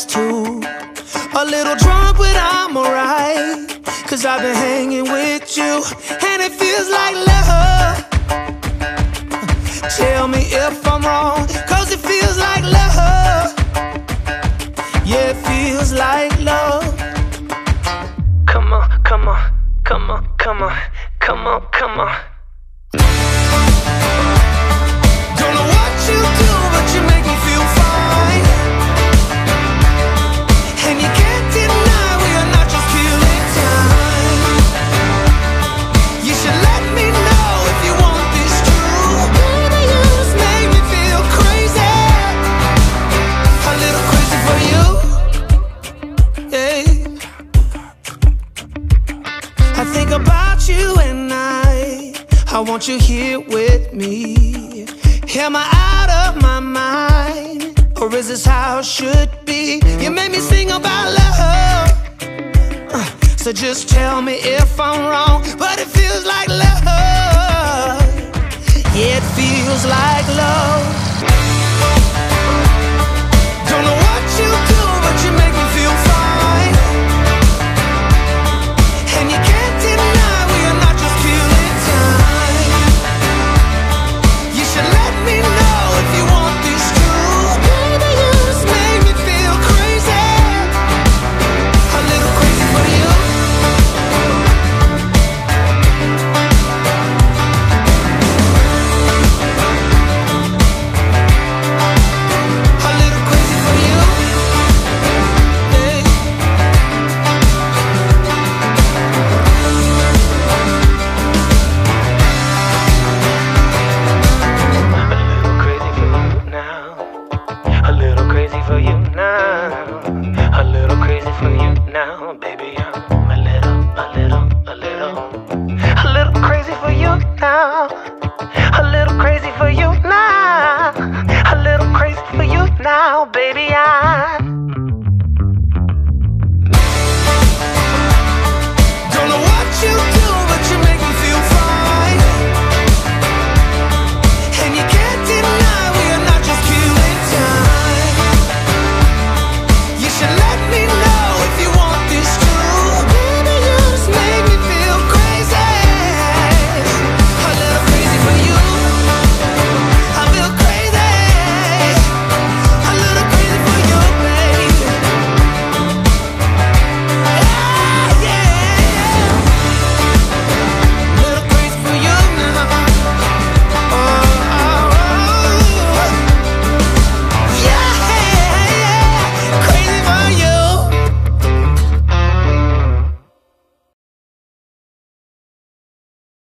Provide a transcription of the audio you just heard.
glass too. A little drunk, but I'm alright, 'cause I've been hanging with you, and it feels like love. Tell me if I'm wrong, 'cause it feels like love. Yeah, it feels like love. Come on, come on, come on, come on, come on, come on. Don't know what you do, but you make me feel fine. And you can't deny we are not just killing time. You should let me know if you want this true. Baby, you just make me feel crazy. A little crazy for you. Yeah. I think about you and I want you here with me. Am I out of my mind, or is this how it should be? You made me sing about love, so just tell me if I'm wrong, but it feels like love. Yeah, it feels like love. Don't know what you do, but you make me feel fine. And you can't deny we are not just killing time. You should let me know if you want this true. Baby, you just make me feel crazy. A little crazy for you. A little crazy for you. Hey. A little crazy for you now. A little crazy for you now. A little crazy for you now, baby.